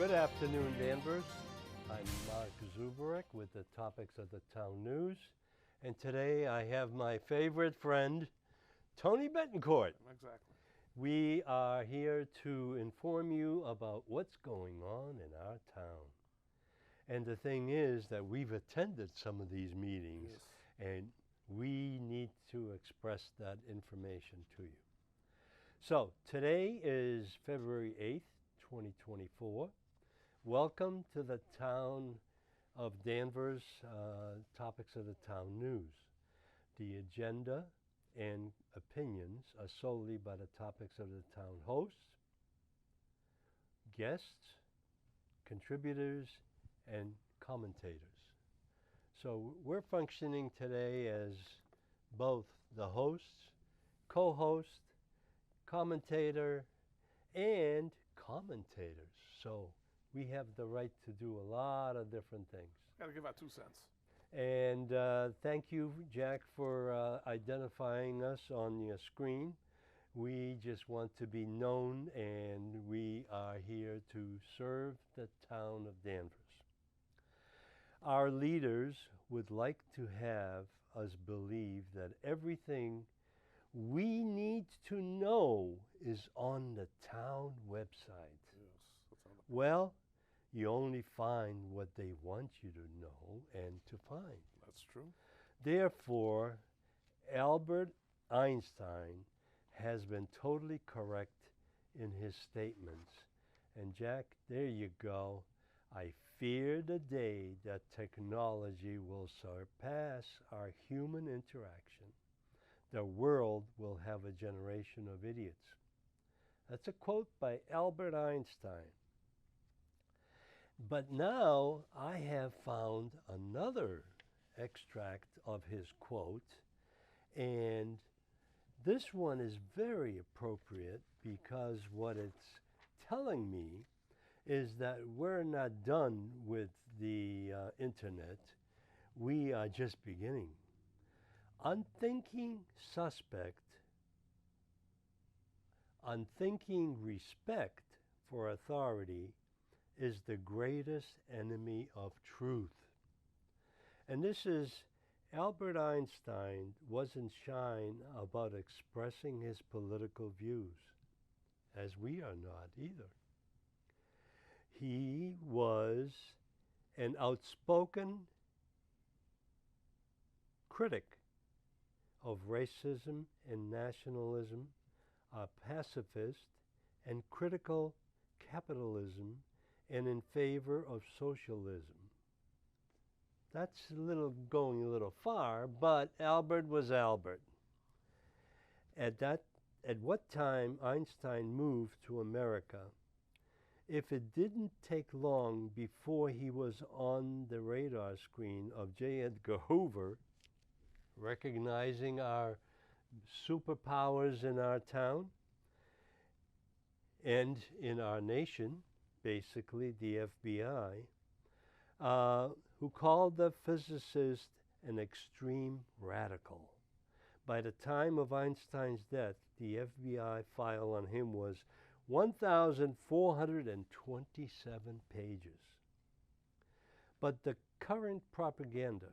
Good afternoon, Danvers. I'm Mark Zuberek with the topics of the town news. And today I have my favorite friend, Tony Betancourt. Exactly. We are here to inform you about what's going on in our town. And the thing is that we've attended some of these meetings, Yes. and we need to express that information to you. So today is February 8th, 2024. Welcome to the town of Danvers, topics of the town news. The agenda and opinions are solely by the topics of the town hosts, guests, contributors, and commentators. So we're functioning today as both the hosts, co-host, commentator, and commentators. So we have the right to do a lot of different things. Got to give out 2 cents. And thank you, Jack, for identifying us on your screen. We just want to be known, and we are here to serve the town of Danvers. Our leaders would like to have us believe that everything we need to know is on the town website. Yes. That's on the Well, you only find what they want you to know and to find. That's true. Therefore, Albert Einstein has been totally correct in his statements. And Jack, there you go. I fear the day that technology will surpass our human interaction. The world will have a generation of idiots. That's a quote by Albert Einstein. But now I have found another extract of his quote, and this one is very appropriate because what it's telling me is that we're not done with the internet. We are just beginning. Unthinking respect for authority is the greatest enemy of truth. And this is, Albert Einstein wasn't shy about expressing his political views, as we are not either. He was an outspoken critic of racism and nationalism, a pacifist and critical capitalism, and in favor of socialism. That's going a little far, but Albert was Albert. At what time Einstein moved to America, if it didn't take long before he was on the radar screen of J. Edgar Hoover, recognizing our superpowers in our town and in our nation, basically the FBI, who called the physicist an extreme radical. By the time of Einstein's death, the FBI file on him was 1,427 pages. But the current propaganda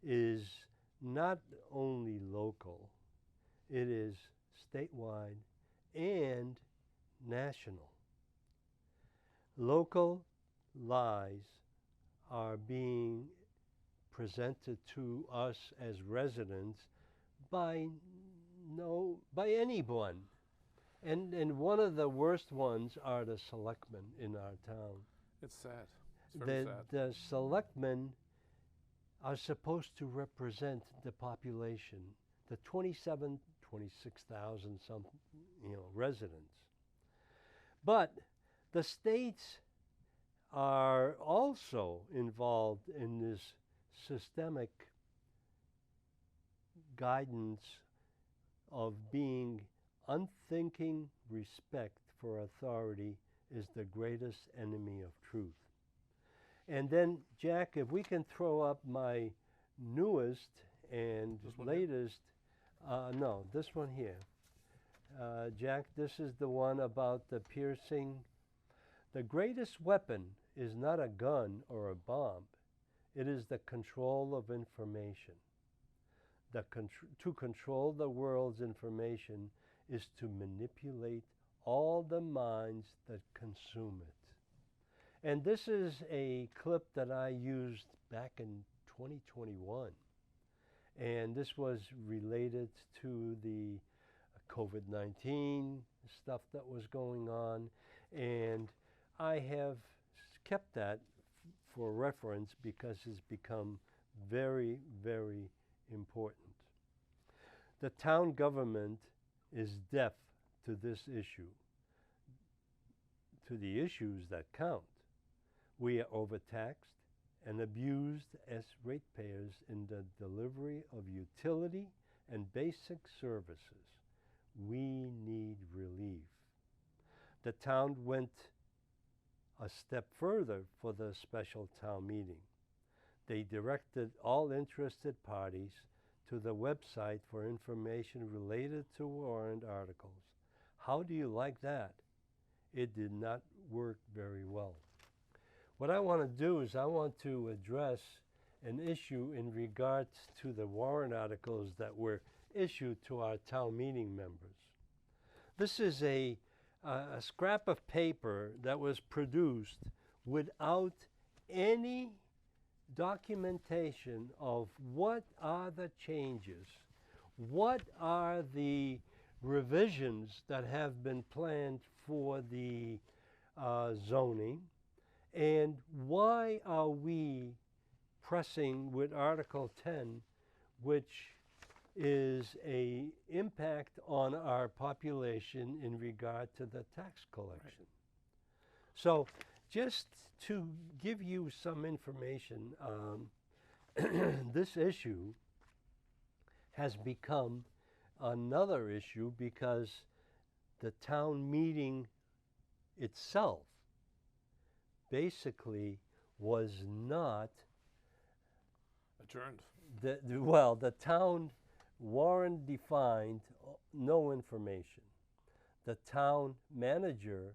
is not only local, it is statewide and national. Local lies are being presented to us as residents by anyone. And one of the worst ones are the selectmen in our town. It's sad. It's very sad. The selectmen are supposed to represent the population, the 26,000 some, residents. But the states are also involved in this systemic guidance of being unthinking respect for authority is the greatest enemy of truth. And then, Jack, if we can throw up my newest and latest, no, this one here. Jack, this is the one about the piercing The greatest weapon is not a gun or a bomb. It is the control of information. To control the world's information is to manipulate all the minds that consume it. And this is a clip that I used back in 2021. And this was related to the COVID-19 stuff that was going on. And I have kept that for reference because it's become very, very important. The town government is deaf to this issue, to the issues that count. We are overtaxed and abused as ratepayers in the delivery of utility and basic services. We need relief. The town went a step further for the special town meeting. They directed all interested parties to the website for information related to warrant articles. How do you like that? It did not work very well. What I want to do is I want to address an issue in regards to the warrant articles that were issued to our town meeting members. This is a scrap of paper that was produced without any documentation of what are the changes, what are the revisions that have been planned for the zoning, and why are we pressing with Article 10, which is a impact on our population in regard to the tax collection. Right. So just to give you some information, this issue has become another issue because the town meeting itself basically was not adjourned. The town warrant defined no information. The town manager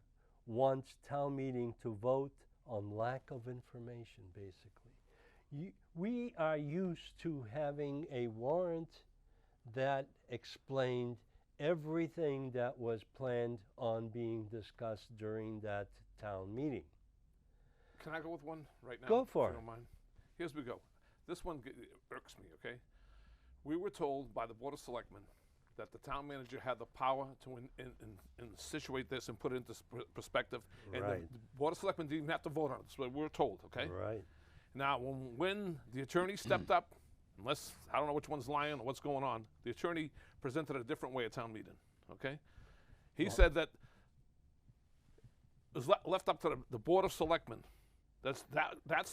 wants town meeting to vote on lack of information, basically. We are used to having a warrant that explained everything that was planned on being discussed during that town meeting. Can I go with one right now? Go for it. If you don't mind. Here's we go. This one irks me, okay? We were told by the Board of Selectmen that the town manager had the power to situate this and put it into perspective. And right. the Board of Selectmen didn't even have to vote on it. That's what we were told, okay? Right. Now, when the attorney stepped up, unless, I don't know which one's lying or what's going on, the attorney presented it a different way at town meeting, okay? He said that it was left up to the Board of Selectmen. That's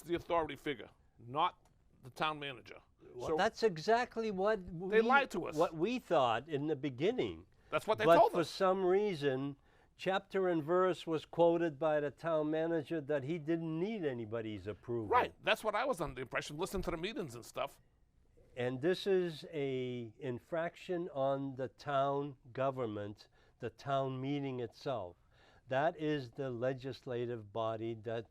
the authority figure, not the town manager. Well, so that's exactly what they lied to us. What we thought in the beginning. That's what they told us. But for some reason, chapter and verse was quoted by the town manager that he didn't need anybody's approval. Right. That's what I was under the impression, listening to the meetings and stuff. And this is a infraction on the town government, the town meeting itself. That is the legislative body that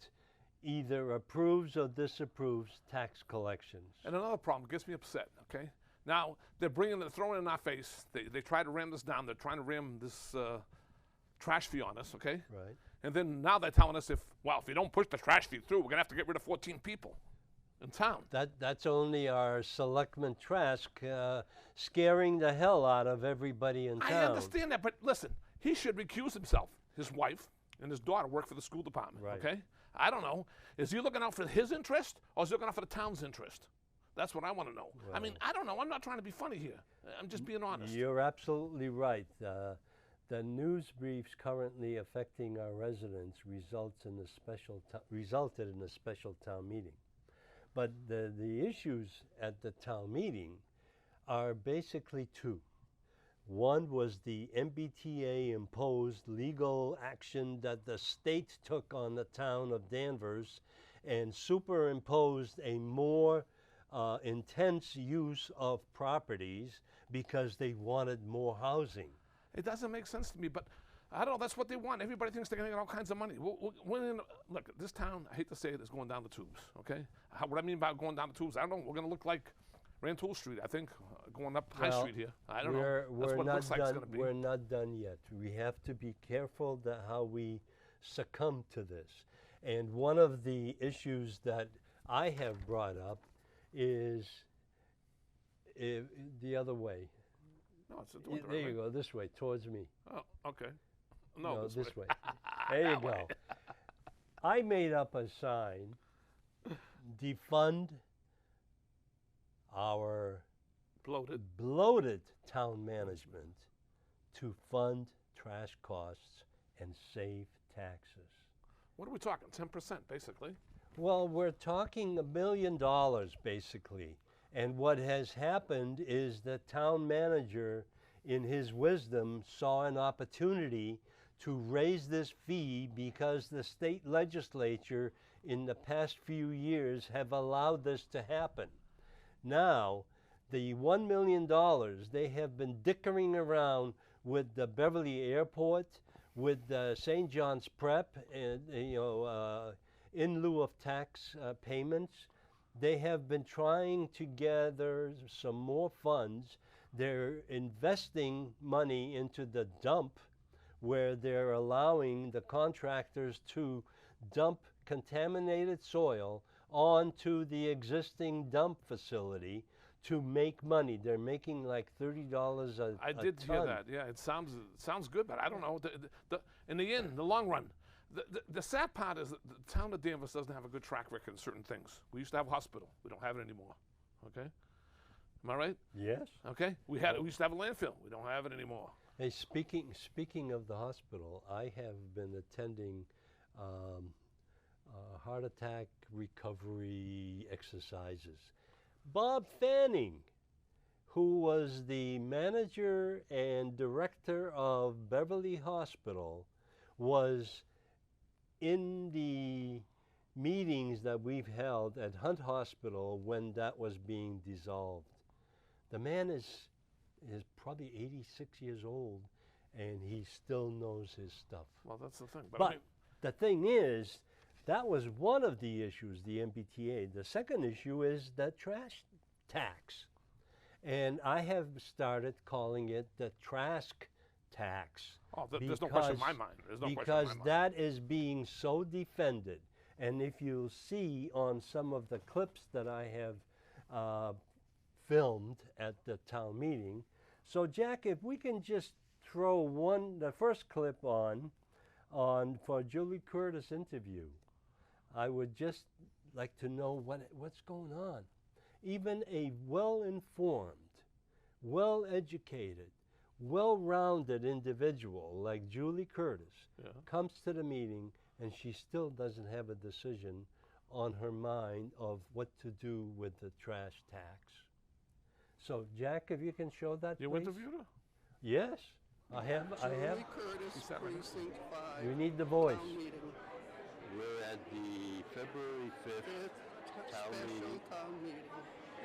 either approves or disapproves tax collections. And another problem gets me upset, okay? Now, they're throwing it in our face. They try to ram this down. They're trying to ram this trash fee on us, okay? Right. And then now they're telling us if you don't push the trash fee through, we're going to have to get rid of 14 people in town. That's only our selectman Trask scaring the hell out of everybody in town. I understand that, but listen, he should recuse himself. His wife and his daughter work for the school department, right. Okay? I don't know. Is he looking out for his interest or is he looking out for the town's interest? That's what I want to know. Well, I mean, I don't know. I'm not trying to be funny here. I'm just being honest. You're absolutely right. The news briefs currently affecting our residents resulted in a special town meeting. But the issues at the town meeting are basically two. One was the MBTA imposed legal action that the state took on the town of Danvers and superimposed a more intense use of properties because they wanted more housing. It doesn't make sense to me, but I don't know. That's what they want. Everybody thinks they're going to get all kinds of money. Look, this town, I hate to say it, is going down the tubes, okay? What I mean by going down the tubes, I don't know. We're going to look like Rantoul Street, I think, going up High Street here. I don't know. That's what it looks like it's going to be. We're not done yet. We have to be careful that how we succumb to this. And one of the issues that I have brought up is the other way. No, it's the There you go, this way, towards me. Oh, okay. No, this way. There you go. I made up a sign, defund our bloated town management to fund trash costs and save taxes. What are we talking, 10% basically? Well, we're talking $1 million basically. And what has happened is the town manager, in his wisdom, saw an opportunity to raise this fee because the state legislature in the past few years have allowed this to happen. Now, the $1 million, they have been dickering around with the Beverly Airport, with St. John's Prep, and in lieu of tax payments. They have been trying to gather some more funds. They're investing money into the dump, where they're allowing the contractors to dump contaminated soil onto the existing dump facility to make money. They're making like $30 a I did ton. hear that. Yeah, it sounds good, but I don't know. In the end, the long run, the sad part is that the town of Danvers doesn't have a good track record in certain things. We used to have a hospital. We don't have it anymore. Okay? Am I right? Yes. Okay? We used to have a landfill. We don't have it anymore. Hey, speaking of the hospital, I have been attending heart attack recovery exercises. Bob Fanning, who was the manager and director of Beverly Hospital, was in the meetings that we've held at Hunt Hospital when that was being dissolved. The man is probably 86 years old, and he still knows his stuff. Well, that's the thing. But the thing is, that was one of the issues, the MBTA. The second issue is the trash tax. And I have started calling it the Trask tax. Oh, there's no question in my mind. There's no question in my mind. Because that is being so defended. And if you'll see on some of the clips that I have filmed at the town meeting. So Jack, if we can just throw the first clip on for Julie Curtis' interview, I would just like to know what's going on. Even a well-informed, well-educated, well-rounded individual like Julie Curtis comes to the meeting and she still doesn't have a decision on her mind of what to do with the trash tax. So, Jack, if you can show that, you please. interviewed her? Yes, I have. Julie Curtis, Precinct 5. We need the voice. We're at the February 5th town meeting,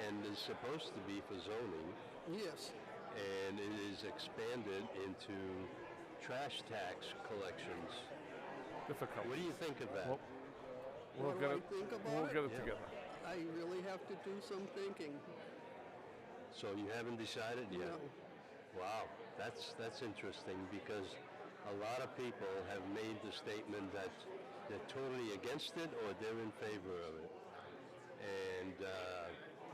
and it's supposed to be for zoning. Yes. And it is expanded into trash tax collections. Difficult. What do you think of that? Well, What do I think about we'll it? get it together. I really have to do some thinking. So you haven't decided yet? No. Wow, that's interesting, because a lot of people have made the statement that they're totally against it or they're in favor of it. And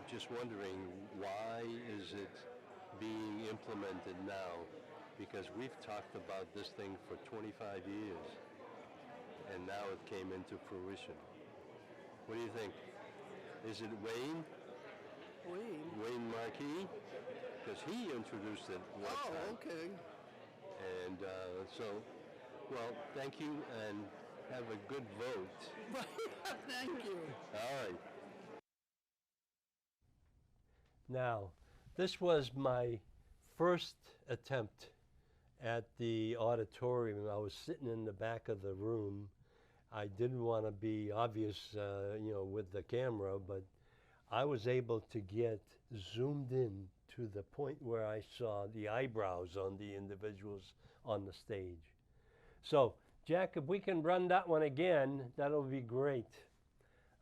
just wondering, why is it being implemented now? Because we've talked about this thing for 25 years, and now it came into fruition. What do you think? Is it Wayne Marquis? Because he introduced it one time. Oh, okay. And well, thank you, and have a good vote. Thank you. All right. Now, this was my first attempt at the auditorium. I was sitting in the back of the room. I didn't want to be obvious, with the camera, but I was able to get zoomed in to the point where I saw the eyebrows on the individuals on the stage. So, Jack, if we can run that one again, that'll be great.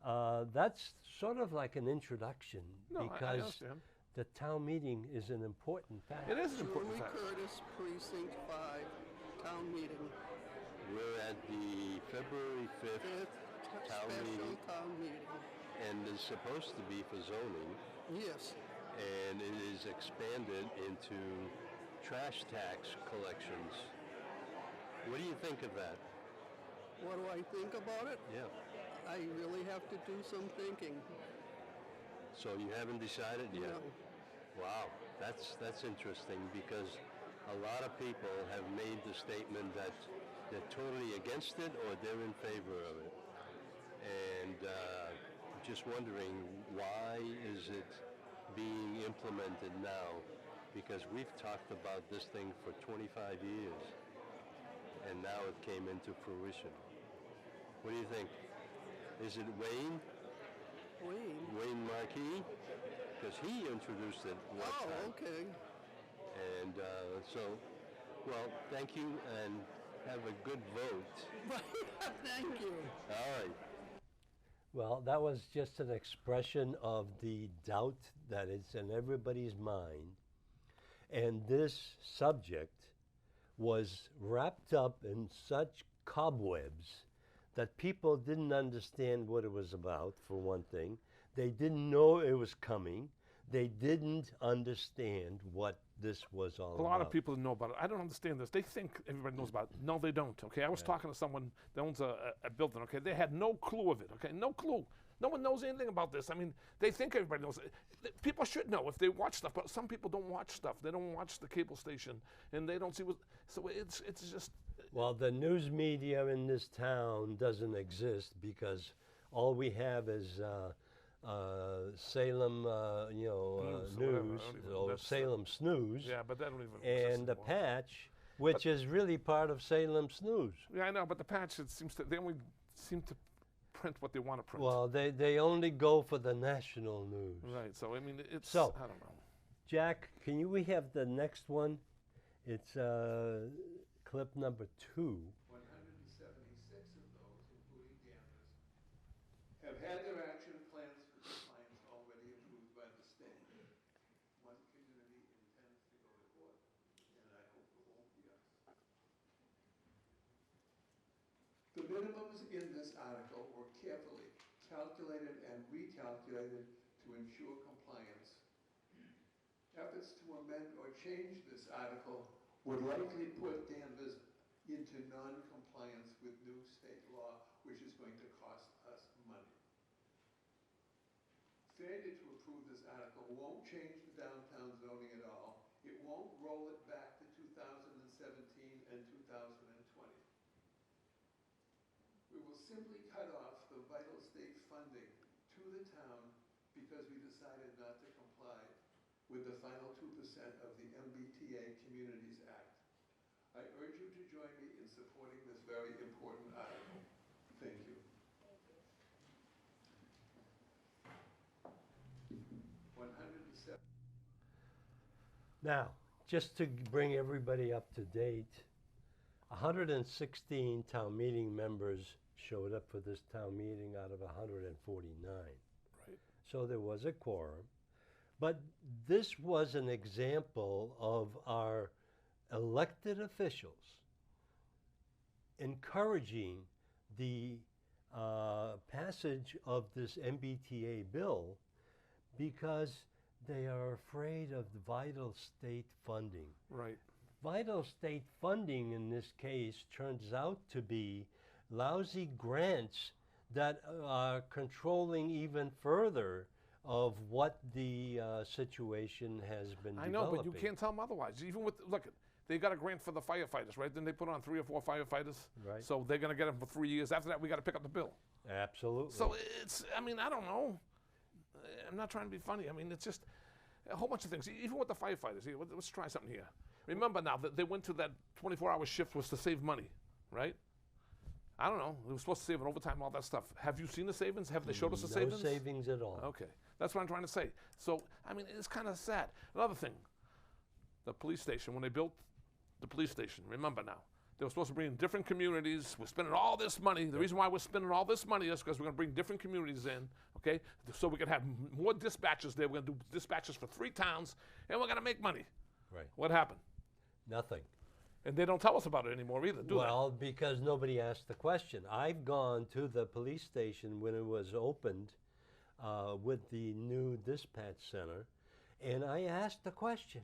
That's sort of like an introduction No, I because understand. the town meeting is an important fact. It is an important Shirley fact. Curtis, Precinct 5, town meeting. We're at the February 5th Fifth town special meeting, town meeting. and it's supposed to be for zoning, Yes. and it is expanded into trash tax collections. What do you think of that? What do I think about it? Yeah. I really have to do some thinking. So you haven't decided yet? No. Wow, that's interesting because a lot of people have made the statement that they're totally against it or they're in favor of it. And just wondering, why is it being implemented now? Because we've talked about this thing for 25 years, and now it came into fruition. What do you think? Is it Wayne Markey? Because he introduced it one Oh, time. okay. And so, well, thank you and have a good vote. Thank you. All right. Well, that was just an expression of the doubt that is in everybody's mind. And this subject was wrapped up in such cobwebs that people didn't understand what it was about, for one thing. They didn't know it was coming. They didn't understand what this was all about. A lot of people know about it. I don't understand this. They think everybody knows about it. No, they don't. Okay, I was talking to someone that owns a building. Okay, they had no clue of it. Okay, no clue. No one knows anything about this. I mean, they think everybody knows it. People should know if they watch stuff, but some people don't watch stuff. They don't watch the cable station, and they don't see what. So it's just. Well, the news media in this town doesn't exist because all we have is Salem, News, or whatever. News, I don't even- or that's, Salem Snooze, Yeah, but that don't even. exist and the anymore. Patch, which is really part of Salem Snooze. Yeah, I know, but the patch, it seems to, they only seem to print what they want to print. Well, they only go for the national news. Right. So I mean, it's. So- I don't know. Jack, we have the next one? It's clip number 2. 176 of those, including Danvers, have had their action plans for compliance already approved by the state. One community intends to go to court, and I hope it won't be us. The minimums in this article were carefully calculated and recalculated to ensure compliance. Efforts to amend or change this article would likely put Danvers into non-compliance with new state law, which is going to cost us money. Failure to approve this article won't change the downtown zoning at all. It won't roll it back to 2017 and 2020. We will simply cut off the vital state funding to the town because we decided not to comply with the final 2% of the MBTA Communities Act. I urge you to join me in supporting this very important article. Thank you. 107. Now, just to bring everybody up to date, 116 town meeting members showed up for this town meeting out of 149. Right. So there was a quorum. But this was an example of our elected officials encouraging the passage of this MBTA bill because they are afraid of the vital state funding. Right. Vital state funding in this case turns out to be lousy grants that are controlling even further of what the situation has been I know, developing. but you can't tell them otherwise. Even with, look, they got a grant for the firefighters, right? Then they put on 3 or 4 firefighters. Right. So they're going to get them for 3 years. After that, we got to pick up the bill. Absolutely. So it's, I mean, I don't know. I'm not trying to be funny. I mean, it's just a whole bunch of things. Even with the firefighters, here, let's try something here. Remember now that they went to that 24-hour shift was to save money, right? I don't know. They were supposed to save on overtime, all that stuff. Have you seen the savings? Have they showed us the no savings? savings at all. Okay. That's what I'm trying to say. So, I mean, it's kind of sad. Another thing, the police station, when they built the police station, remember now, They were supposed to bring in different communities. We're spending all this money. The reason why we're spending all this money is because we're going to bring different communities in, okay? So we can have more dispatchers there. We're going to do dispatches for 3 towns, and we're going to make money. Right. What happened? Nothing. And they don't tell us about it anymore either, do Well, because nobody asked the question. I've gone to the police station when it was opened with the new dispatch center, and I asked the question,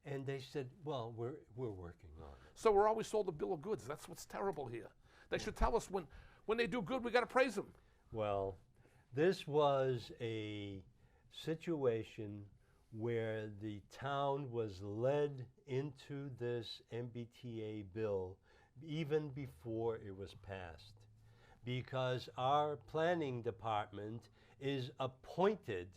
and they said, "Well, we're working on it." So we're always sold a bill of goods. That's what's terrible here. They should tell us when they do good, we got to praise them. Well, this was a situation where the town was led into this MBTA bill even before it was passed, because our planning department is appointed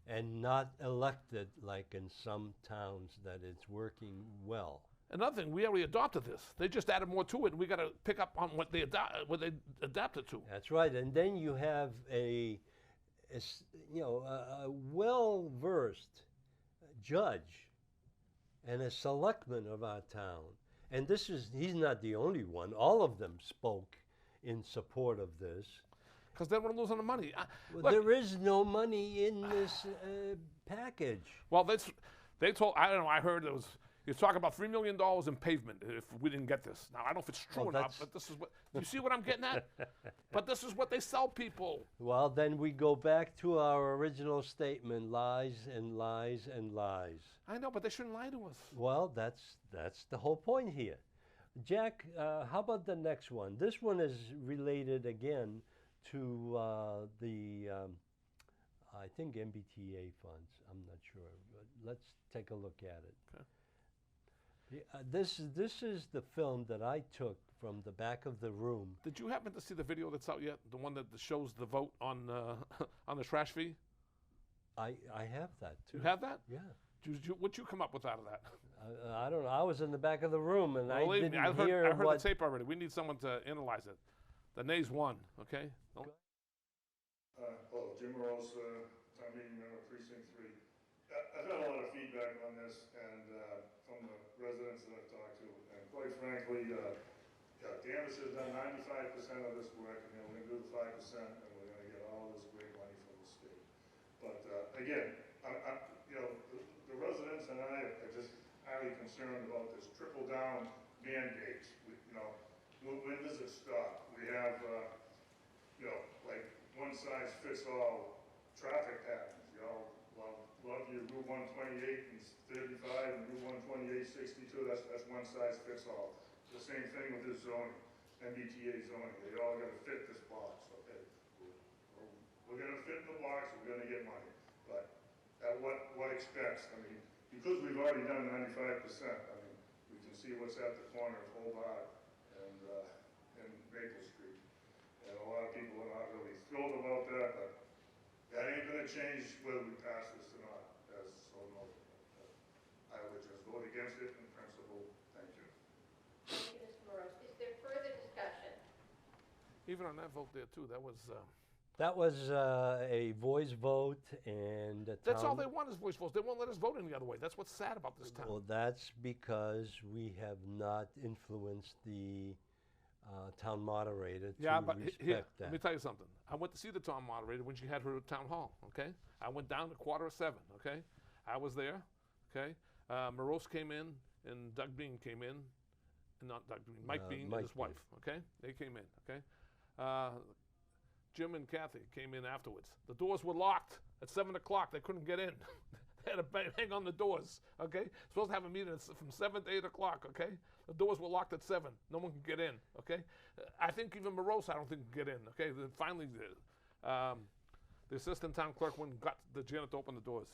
and not elected like in some towns that it's working well. Another thing, we already adopted this. They just added more to it, and we got to pick up on what they adapted to. That's right, and then you have a well-versed judge and a selectman of our town, and he's not the only one. All of them spoke in support of this. Because they don't want to lose on the money. Well, Look, there is no money in this package. well, they told, I don't know, I heard there was, you're talking about $3 million in pavement if we didn't get this. Now, I don't know if it's true Well, or not, that's- but this is what, you see what I'm getting at? But this is what they sell people. Well, then we go back to our original statement: lies and lies and lies. I know, but they shouldn't lie to us. Well, that's the whole point here. Jack, how about the next one? This one is related again to I think MBTA funds. I'm not sure, but let's take a look at it. Okay. This is the film that I took from the back of the room. Did you happen to see the video that's out yet? The one that shows the vote on on the trash fee? I have that too. You have that? Yeah. What'd you come up with out of that? I don't know. I was in the back of the room and I Believe didn't me, hear I heard what. the tape already. We need someone to analyze it. The nays won, okay? Don't- Jim Rose, town meeting member, precinct 3. I've had a lot of feedback on this, and from the residents that I've talked to, and quite frankly, Danvers has done 95% of this work, and we're going to do the 5%, and we're going to get all this great money from the state. But again, the residents and I are just highly concerned about this trickle-down mandates. When does it stop? We have, like one-size-fits-all traffic patterns. Love your Route 128 and 35 and Route 128, 62. That's one-size-fits-all. The same thing with this zoning, MBTA zoning. They all got to fit this box. Okay, we're going to fit in the box. We're going to get money, but at what expense? I mean, because we've already done 95%. I mean, we can see what's at the corner of Hobart and Maple Street. And a lot of people are not really thrilled about that, but that ain't gonna change whether we pass this or not, as so noted. I would just vote against it in principle. Thank you. Thank you, Mr. Morose. Is there further discussion? Even on that vote there too, that was, That was a voice vote, and the that's all town- they want is voice votes. They won't let us vote any other way. That's what's sad about this town. Well, that's because we have not influenced the town moderator to Yeah, but respect here, that. let me tell you something. I went to see the town moderator when she had her town hall, okay? I went down at 6:45, okay? I was there, okay? Morose came in, and Doug Bean came in, and not Doug Bean, Mike Bean Mike and his wife, okay? They came in, okay? Jim and Kathy came in afterwards. The doors were locked at 7 o'clock. They couldn't get in. They had to hang on the doors, okay? Supposed to have a meeting from 7 to 8 o'clock, okay? The doors were locked at 7. No one could get in, okay? I think even Morose, I don't think could get in, okay? Then finally, the assistant town clerk went and got the janitor to open the doors.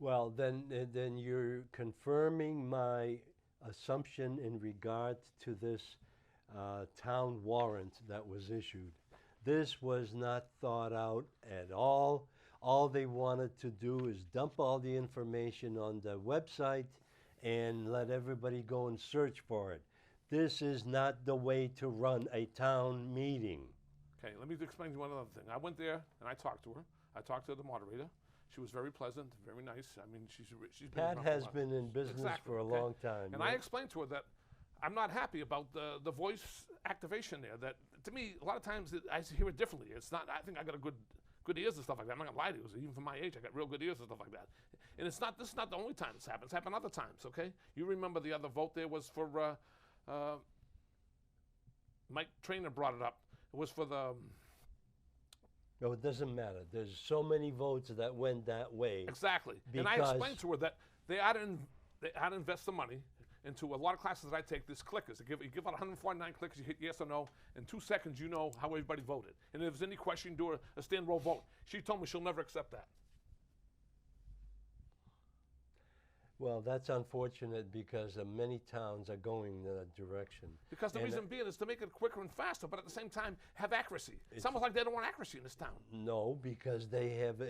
Well, then you're confirming my assumption in regard to this town warrant that was issued. This was not thought out at all. All they wanted to do is dump all the information on the website and let everybody go and search for it. This is not the way to run a town meeting. Okay, let me explain to you one other thing. I went there and I talked to her. I talked to the moderator. She was very pleasant, very nice. I mean, she's been Pat around for a has while. been in business Exactly, for a okay? long time. And yeah. I explained to her that I'm not happy about the voice activation there. That, to me, a lot of times I hear it differently. It's not, I think I got good ears and stuff like that. I'm not gonna lie to you. Even for my age, I got real good ears and stuff like that. And this is not the only time it's happened. It's happened other times, okay? You remember the other vote there was for, Mike Trainer brought it up. It was for the, No, it doesn't matter. There's so many votes that went that way. exactly. And I explained to her that they ought to invest the money into a lot of classes that I take. There's clickers. You give out 149 clickers, you hit yes or no. In 2 seconds, you know how everybody voted. And if there's any question, you do a stand roll vote. She told me she'll never accept that. Well, that's unfortunate because many towns are going in that direction. Because the And, reason being is to make it quicker and faster, but at the same time, have accuracy. It's almost like they don't want accuracy in this town. No, because they have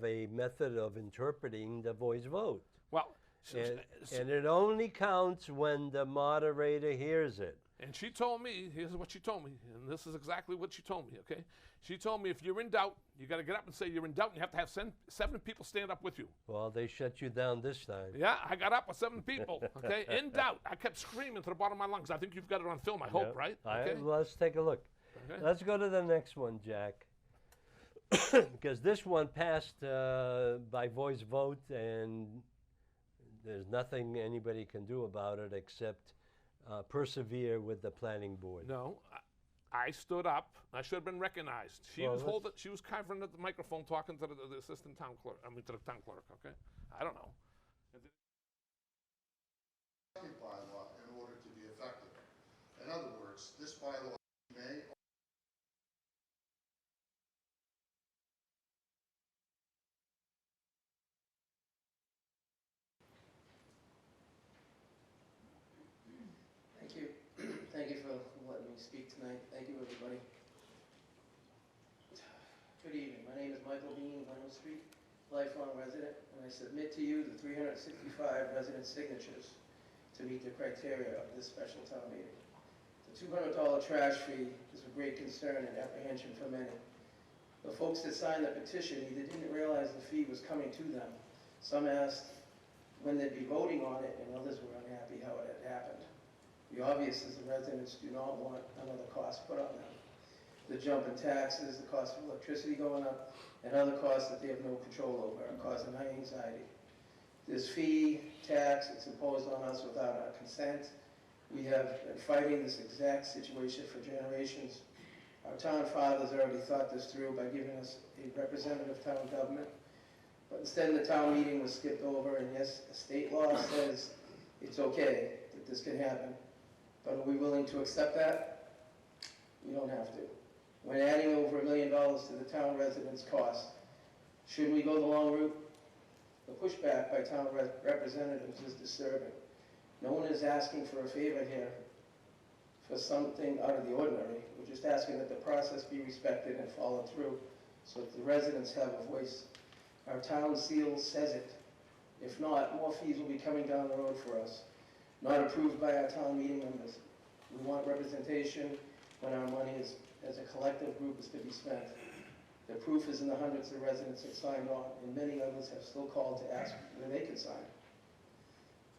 a method of interpreting the voice vote. Well, And it only counts when the moderator hears it. and she told me, here's what she told me, and this is exactly what she told me, okay? She told me if you're in doubt, you got to get up and say you're in doubt, and you have to have seven people stand up with you. Well, they shut you down this time. Yeah, I got up with 7 people, okay? In doubt. I kept screaming to the bottom of my lungs. I think you've got it on film, I hope, Yep. right? Okay. Let's take a look. Okay. Let's go to the next one, Jack. Because this one passed by voice vote, and there's nothing anybody can do about it except persevere with the planning board. No, I stood up. I should have been recognized. She Well, was she was covering at the microphone talking to the assistant town clerk. I mean, to the town clerk, okay? I don't know. Bylaw in order to be effective. In other words, this bylaw may Thank you. Thank you for letting me speak tonight. Thank you, everybody. Good evening. My name is Michael Bean, Glenwood Street, lifelong resident, and I submit to you the 365 resident signatures to meet the criteria of this special town meeting. The $200 trash fee is of great concern and apprehension for many. The folks that signed the petition either didn't realize the fee was coming to them. Some asked when they'd be voting on it, and others were unhappy how it had happened. The obvious is the residents do not want another cost put on them. The jump in taxes, the cost of electricity going up, and other costs that they have no control over are causing high anxiety. This fee, tax, it's imposed on us without our consent. We have been fighting this exact situation for generations. Our town fathers already thought this through by giving us a representative town government. But instead, the town meeting was skipped over, and yes, state law says it's okay that this can happen. But are we willing to accept that? We don't have to. When adding over $1 million to the town residents' cost, shouldn't we go the long route? The pushback by town representatives is disturbing. No one is asking for a favor here for something out of the ordinary. We're just asking that the process be respected and followed through so that the residents have a voice. Our town seal says it. If not, more fees will be coming down the road for us, not approved by our town meeting members. We want representation when our money is, as a collective group, is to be spent. The proof is in the hundreds of residents that signed on, and many others have still called to ask where they can sign.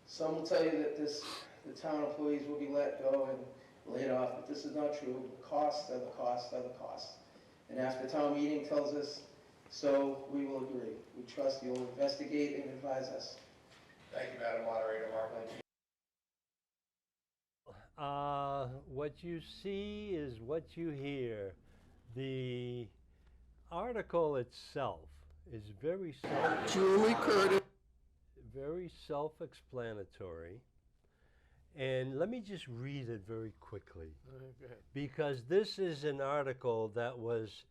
Some will tell you that the town employees will be let go and laid off, but this is not true. The costs are the costs are the costs. And after town meeting tells us so, we will agree. We trust you'll investigate and advise us. Thank you, Madam Moderator. Mark What you see is what you hear. The article itself is very Julie Curtis. very self-explanatory. And let me just read it very quickly. Go ahead. Because this is an article that was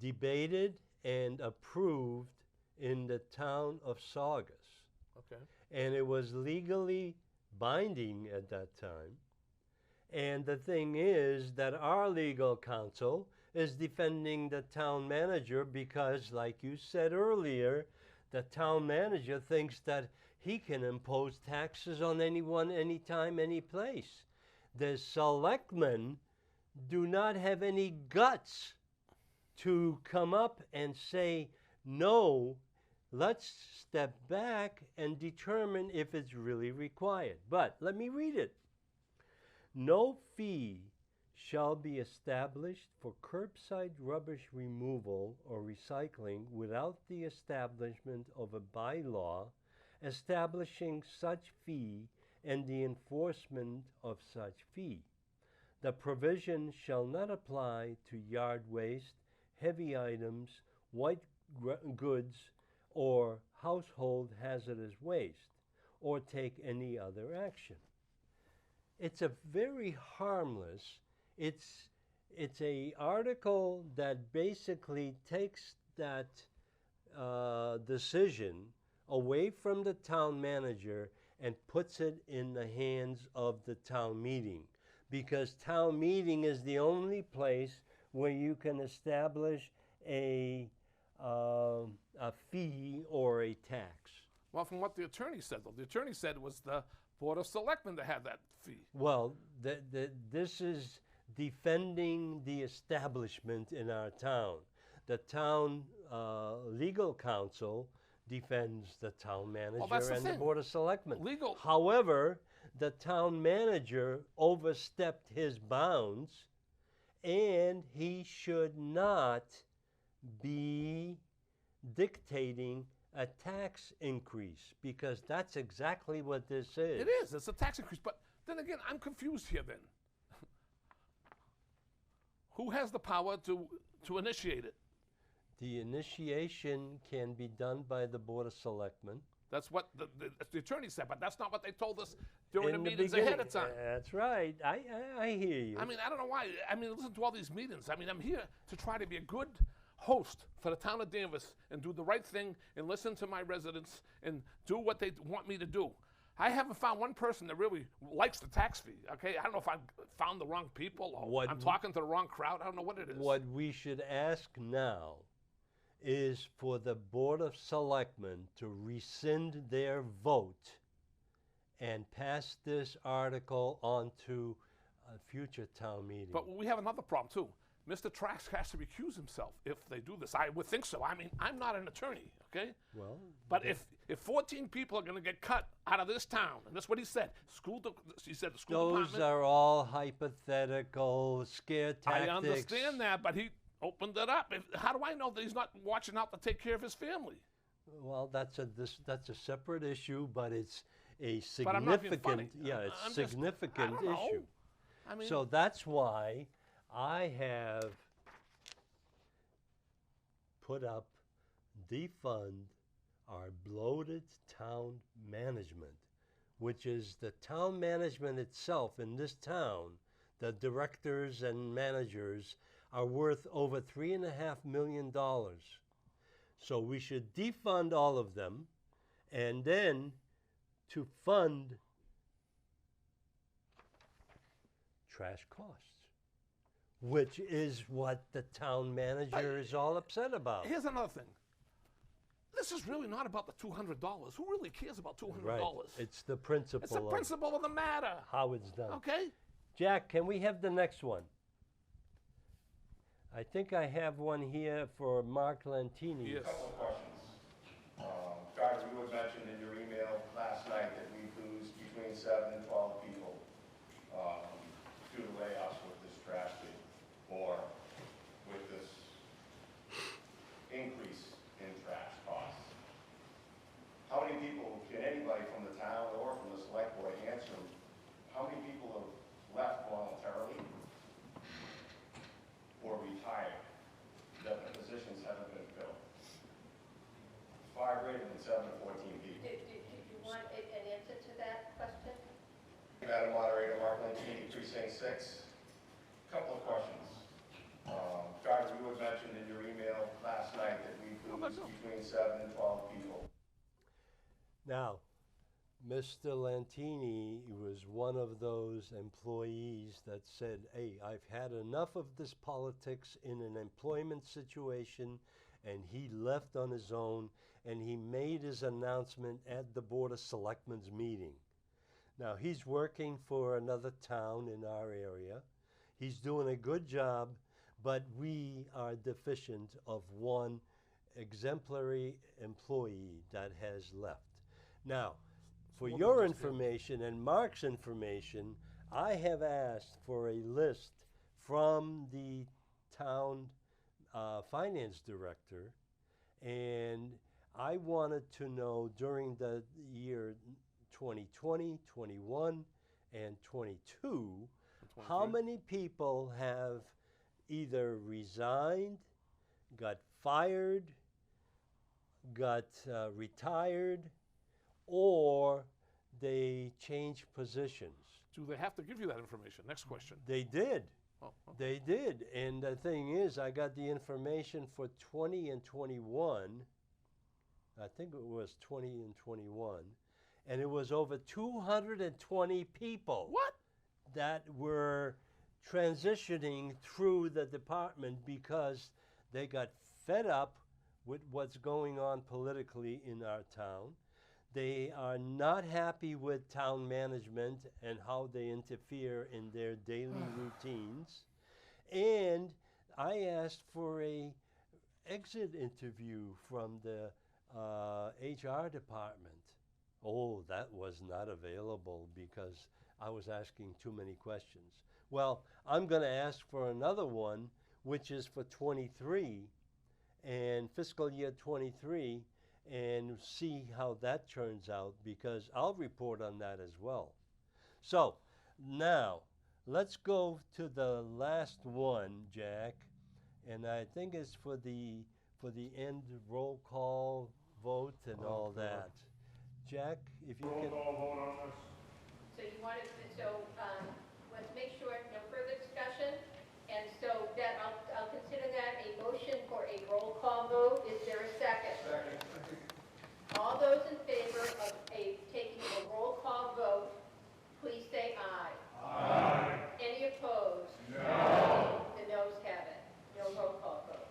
debated and approved in the town of Saugus. Okay. And it was legally binding at that time. And the thing is that our legal counsel is defending the town manager because, like you said earlier, the town manager thinks that he can impose taxes on anyone, anytime, any place. The selectmen do not have any guts to come up and say, no, let's step back and determine if it's really required. But let me read it. No fee shall be established for curbside rubbish removal or recycling without the establishment of a bylaw establishing such fee and the enforcement of such fee. The provision shall not apply to yard waste, heavy items, white goods, or household hazardous waste, or take any other action. It's a very harmless, it's a article that basically takes that decision away from the town manager and puts it in the hands of the town meeting, because town meeting is the only place where you can establish a fee or a tax. Well, from what the attorney said, though, the attorney said it was the Board of Selectmen that had that fee. Well, this is defending the establishment in our town. The town legal counsel defends the town manager that's and the the Board of Selectmen. Legal. However, the town manager overstepped his bounds, and he should not be dictating a tax increase, because that's exactly what this is. It is. It's a tax increase. But then again, I'm confused here then. Who has the power to initiate it? The initiation can be done by the Board of Selectmen. That's what the attorney said, but that's not what they told us during the In meetings beginning. ahead of time. That's right. I hear you. I mean, I don't know why. I mean, listen to all these meetings. I mean, I'm here to try to be a good host for the town of Danvers and do the right thing and listen to my residents and do what they want me to do. I haven't found one person that really likes the tax fee, okay? I don't know if I've found the wrong people or I'm talking to the wrong crowd. I don't know what it is. What we should ask now is for the Board of Selectmen to rescind their vote and pass this article on to a future town meeting. But we have another problem, too. Mr. Trask has to recuse himself if they do this. I would think so. I mean, I'm not an attorney, okay? Well, but if 14 people are going to get cut out of this town, and that's what he said. He said the school those department. are all hypothetical scare tactics. I understand that, but he opened it up. How do I know that he's not watching out to take care of his family? Well, that's a separate issue, but it's a But I'm not being funny. significant, yeah, it's I'm significant just, I don't know. issue. I mean, So that's why I have put up, defund our bloated town management, which is the town management itself in this town. The directors and managers are worth over $3.5 million. So we should defund all of them, and then to fund trash costs, which is what the town manager is all upset about. here's another thing. This is really not about the $200. Who really cares about $200? Right. It's the principle. It's the principle of the matter. How it's done. Okay? Jack, can we have the next one? I think I have one here for Mark Lantini. Yes. A couple of questions. Guys, you had mentioned in your email last night that we lose between 7 and 12 people due to layoffs with this trash fee, or with this increase in trash costs. How many people, can anybody from the town or from the select board answer, how many people have left voluntarily or retired that the positions haven't been filled? Far greater than 7 to 14 people. Do you want an answer to that question? Madam Moderator, Mark Lantini, Precinct 6. Couple of questions. Guys, you had mentioned in your email last night that we lose between 7 and 12 people. Now, Mr. Lantini was one of those employees that said, hey, I've had enough of this politics in an employment situation, and he left on his own, and he made his announcement at the Board of Selectmen's meeting. Now, he's working for another town in our area. He's doing a good job, but we are deficient of one exemplary employee that has left. Now, for your information and Mark's information, I have asked for a list from the town finance director, and I wanted to know during the year 2020, 21, and 22, how many people have either resigned, got fired, got retired, or they changed positions. Do they have to give you that information? Next question. They did. Oh, okay. They did. And the thing is, I got the information for 20 and 21. I think it was 20 and 21. And it was over 220 people. What? That were transitioning through the department because they got fed up with what's going on politically in our town. They are not happy with town management and how they interfere in their daily routines. And I asked for a exit interview from the HR department. Oh, that was not available because I was asking too many questions. Well, I'm going to ask for another one, which is for 23 and fiscal year 23, and see how that turns out, because I'll report on that as well. So now let's go to the last one, Jack, and I think it's for the end roll call vote and all that. Jack, if you can. Roll call vote on this. So you wanted, let's make sure, no further discussion, and so that, I'll consider that a motion for a roll call vote. Is there a second? Second. All those in favor of taking a roll call vote, please say aye. Aye. Any opposed? No. The noes have it. No roll call vote.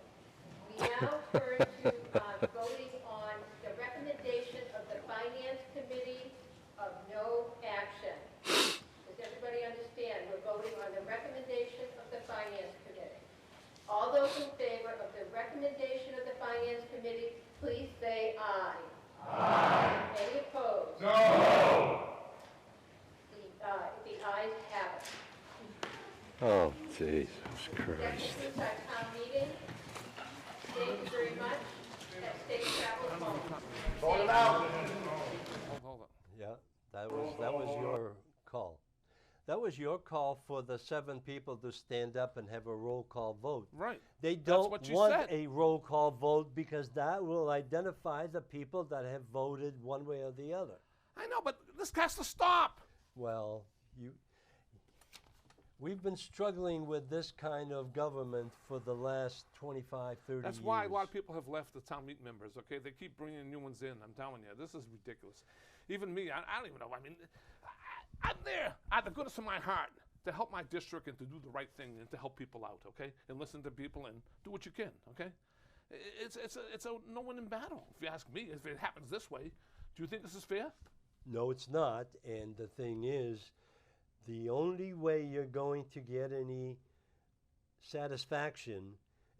We now turn to voting on the recommendation of the Finance Committee of no action. Does everybody understand? We're voting on the recommendation of the Finance Committee. All those in favor of the recommendation of the Finance Committee, please say aye. Aye. Any opposed? No. The ayes have it. Oh, Jesus That Christ. concludes our town meeting. Thank you very much. Safe travels home. Vote it out. Hold on. Yeah, that was your call. That was your call for the 7 people to stand up and have a roll call vote. Right. They That's don't what you want said. a roll call vote because that will identify the people that have voted one way or the other. I know, but this has to stop. Well, we've been struggling with this kind of government for the last 25, 30 years. That's why a lot of people have left the town meeting members, okay? They keep bringing new ones in. I'm telling you, this is ridiculous. Even me, I don't even know. I mean, I'm there out of the goodness of my heart to help my district and to do the right thing and to help people out, okay? And listen to people and do what you can, okay? It's a no-winning battle, if you ask me. If it happens this way, do you think this is fair? No, it's not. And the thing is, the only way you're going to get any satisfaction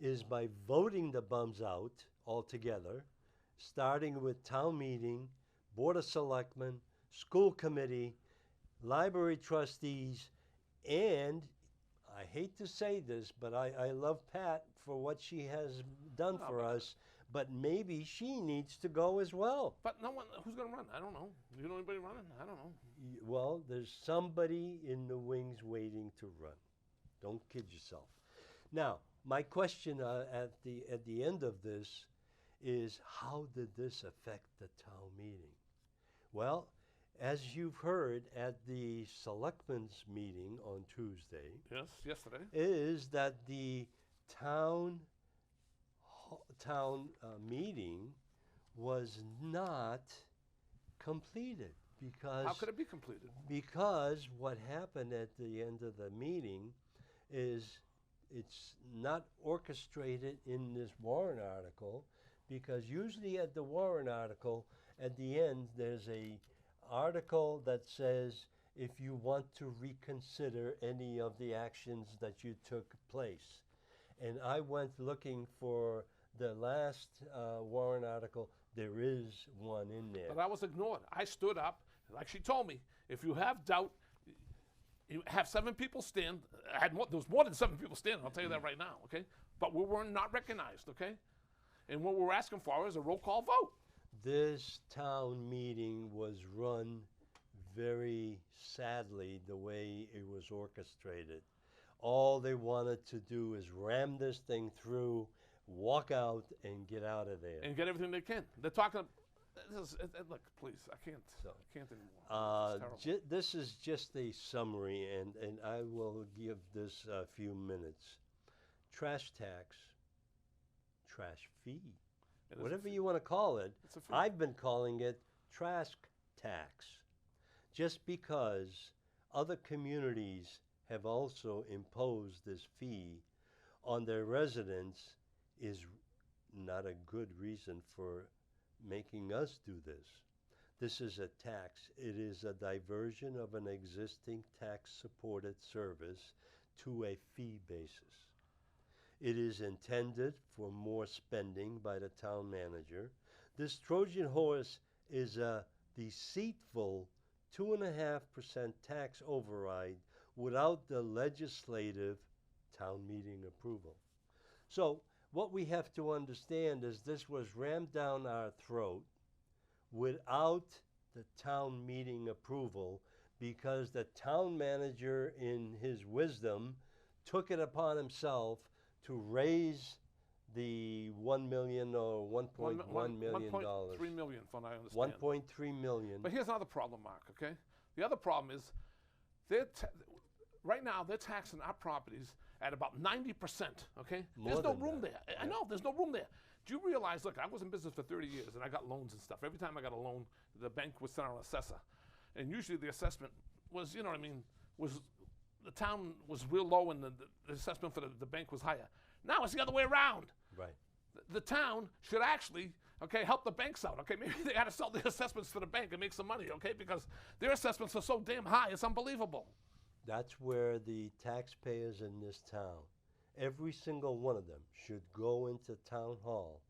is by voting the bums out altogether, starting with town meeting, board of selectmen, school committee, library trustees, and I hate to say this, but I love Pat for what she has done for us, but maybe she needs to go as well. But no one, who's going to run? I don't know. You know anybody running? I don't know. Well, there's somebody in the wings waiting to run. Don't kid yourself. Now, my question at the end of this is, how did this affect the town meeting? Well, as you've heard at the selectmen's meeting on Tuesday, Yes, yesterday. is that the town meeting was not completed because How could it be completed? because what happened at the end of the meeting is it's not orchestrated in this warrant article, because usually at the warrant article at the end there's a article that says if you want to reconsider any of the actions that you took place. And I went looking for the last warrant article. There is one in there. But I was ignored. I stood up, like she told me, if you have doubt, You have 7 people stand. There was more than 7 people standing, I'll tell you that right now, okay? But we were not recognized, okay? And what we're asking for is a roll call vote. This town meeting was run very sadly the way it was orchestrated. All they wanted to do is ram this thing through, walk out, and get out of there. And get everything they can. They're talking, look, please, I can't anymore. It's terrible. This is just a summary, and I will give this a few minutes. Trash tax, trash fee, whatever you want to call it. I've been calling it trash tax, just because other communities have also imposed this fee on their residents is not a good reason for making us do this. This is a tax. It is a diversion of an existing tax-supported service to a fee basis. It is intended for more spending by the town manager. This Trojan horse is a deceitful 2.5% tax override without the legislative town meeting approval. So what we have to understand is this was rammed down our throat without the town meeting approval, because the town manager, in his wisdom, took it upon himself to raise the $1 million or $1.1 million. $1.3 million, from what I understand. $1.3 million. But here's another problem, Mark, okay? The other problem is, right now, they're taxing our properties at about 90%, okay? There's no room there. I know, there's no room there. Do you realize, look, I was in business for 30 years, and I got loans and stuff. Every time I got a loan, the bank would send out an assessor. And usually the assessment was, you know what I mean, the town was real low, and the assessment for the bank was higher. Now it's the other way around. Right. The town should actually, okay, help the banks out, okay? Maybe they got to sell their assessments to the bank and make some money, okay? Because their assessments are so damn high, it's unbelievable. That's where the taxpayers in this town, every single one of them, should go into town hall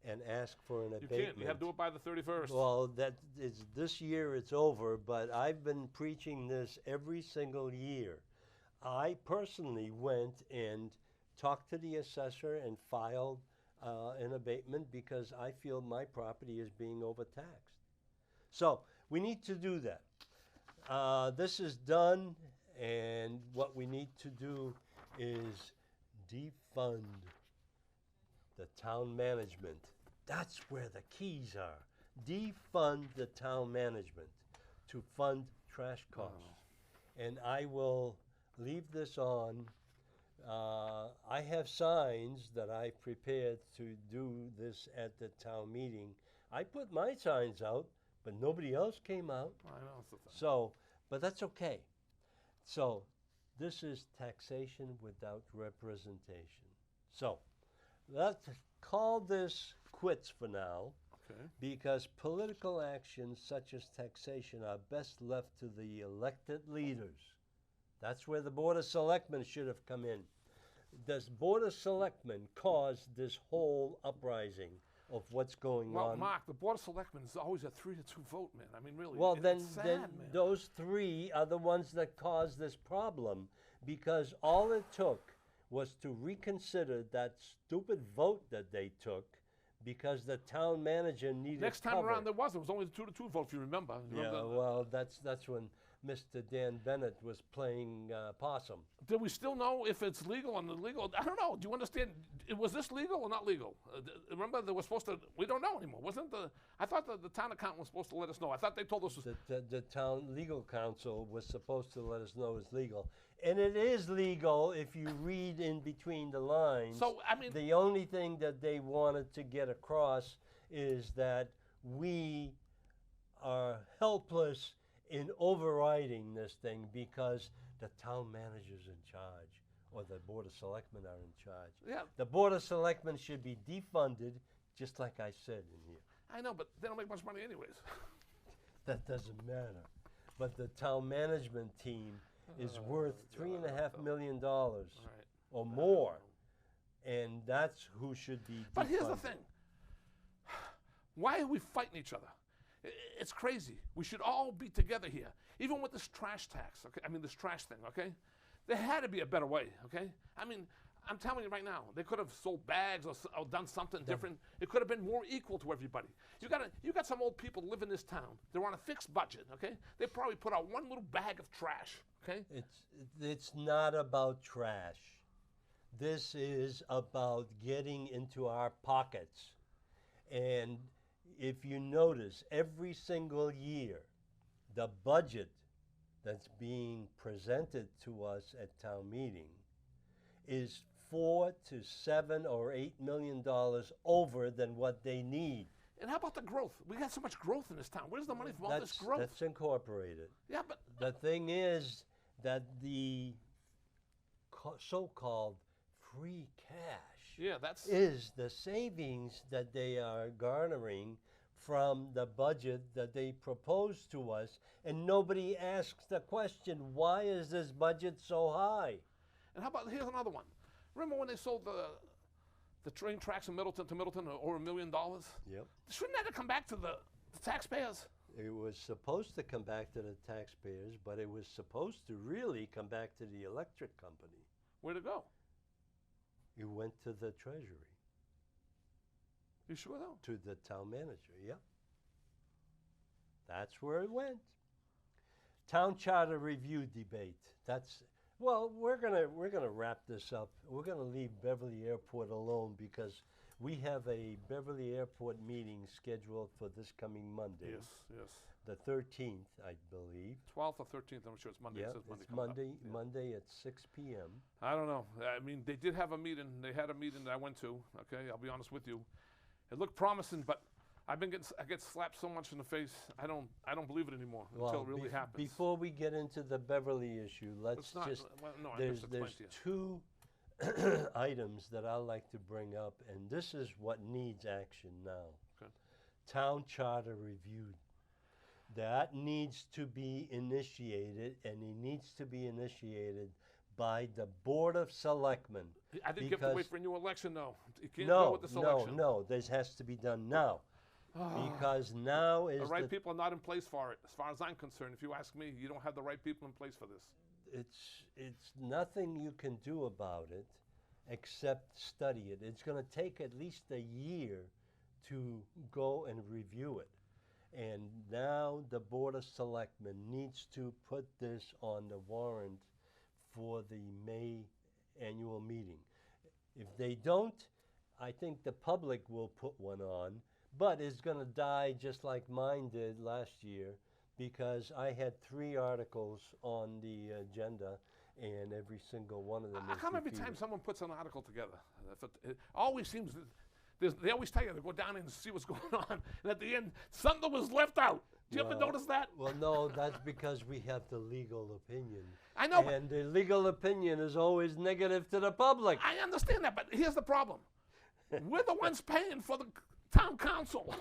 and ask for an abatement. You can't. You have to do it by the 31st. Well, this year it's over, but I've been preaching this every single year. I personally went and talked to the assessor and filed an abatement because I feel my property is being overtaxed. So we need to do that. This is done, and what we need to do is defund the town management. That's where the keys are. Defund the town management to fund trash costs. And I will leave this on. I have signs that I prepared to do this at the town meeting. I put my signs out, but nobody else came out. I know, it's the thing. So, but that's okay. So, this is taxation without representation. So, let's call this quits for now, Okay. because political actions such as taxation are best left to the elected leaders. That's where the Board of Selectmen should have come in. Does Board of Selectmen cause this whole uprising of what's going on? Well, Mark, the Board of Selectmen is always a 3-2 vote, man. I mean, really. Well, it's sad, then man. those three are the ones that caused this problem, because all it took was to reconsider that stupid vote that they took, because the town manager needed Next time cover. around, there was only a 2-2 vote, if you remember. Yeah, well, that's when Mr. Dan Bennett was playing possum. Do we still know if it's legal or illegal? I don't know. Do you understand? Was this legal or not legal? Remember, they were supposed to. We don't know anymore. Wasn't the? I thought the town accountant was supposed to let us know. I thought they told us. The town legal counsel was supposed to let us know it's legal, and it is legal if you read in between the lines. So I mean, the only thing that they wanted to get across is that we are helpless in overriding this thing because the town manager's in charge, or the Board of Selectmen are in charge. Yeah. The Board of Selectmen should be defunded, just like I said in here. I know, but they don't make much money anyways. That doesn't matter. But the town management team is worth $3.5 million or more, and that's who should be defunded. But here's the thing. Why are we fighting each other? It's crazy. We should all be together here, even with this trash tax. Okay, I mean this trash thing. Okay, there had to be a better way. Okay, I mean, I'm telling you right now, they could have sold bags or done something different. It could have been more equal to everybody. You got some old people live in this town. They're on a fixed budget. Okay, they probably put out one little bag of trash. Okay, It's not about trash. This is about getting into our pockets. And if you notice, every single year, the budget that's being presented to us at town meeting is $4 to $7 or $8 million over than what they need. and how about the growth? We got so much growth in this town. Where's the money from all this growth? That's incorporated. Yeah, but The thing is that the so-called free cash yeah, that's is the savings that they are garnering from the budget that they propose to us, and nobody asks the question, why is this budget so high? And how about, here's another one. Remember when they sold the train tracks in Middleton to Middleton over $1 million? Yep. Shouldn't that have come back to the taxpayers? It was supposed to come back to the taxpayers, but it was supposed to really come back to the electric company. Where'd it go? It went to the treasury, You sure though? to the town manager, yep. That's where it went. Town charter review debate. Well, we're gonna wrap this up. We're gonna leave Beverly Airport alone because we have a Beverly Airport meeting scheduled for this coming Monday. Yes, yes. The 13th, I believe. 12th or 13th, I'm sure it's Monday. Yeah, It says Monday it's coming up. Monday, Yeah. Monday at 6 p.m. I don't know. I mean, they did have a meeting. They had a meeting that I went to. Okay, I'll be honest with you. It looked promising, but I get slapped so much in the face. I don't believe it anymore until it really happens. Before we get into the Beverly issue, let's not, just, well, no, I there's just explained to you. two items that I like to bring up, and this is what needs action now. Okay. Town charter review. That needs to be initiated, and it needs to be initiated by the Board of Selectmen. I think you have to wait for a new election, though. You can't No, go with this election. no, this has to be done now. Because now is The right people are not in place for it. As far as I'm concerned, if you ask me, you don't have the right people in place for this. it's nothing you can do about it except study it. It's going to take at least a year to go and review it. And now the Board of Selectmen needs to put this on the warrant for the May annual meeting. If they don't, I think the public will put one on, but it's going to die just like mine did last year, because I had 3 articles on the agenda, and every single one of them How is come every defeated. time someone puts an article together, it always seems that they always tell you to go down and see what's going on, and at the end, something was left out. Do you ever notice that? Well, no, that's because we have the legal opinion. I know, And the legal opinion is always negative to the public. I understand that, but here's the problem. We're the ones paying for the town council.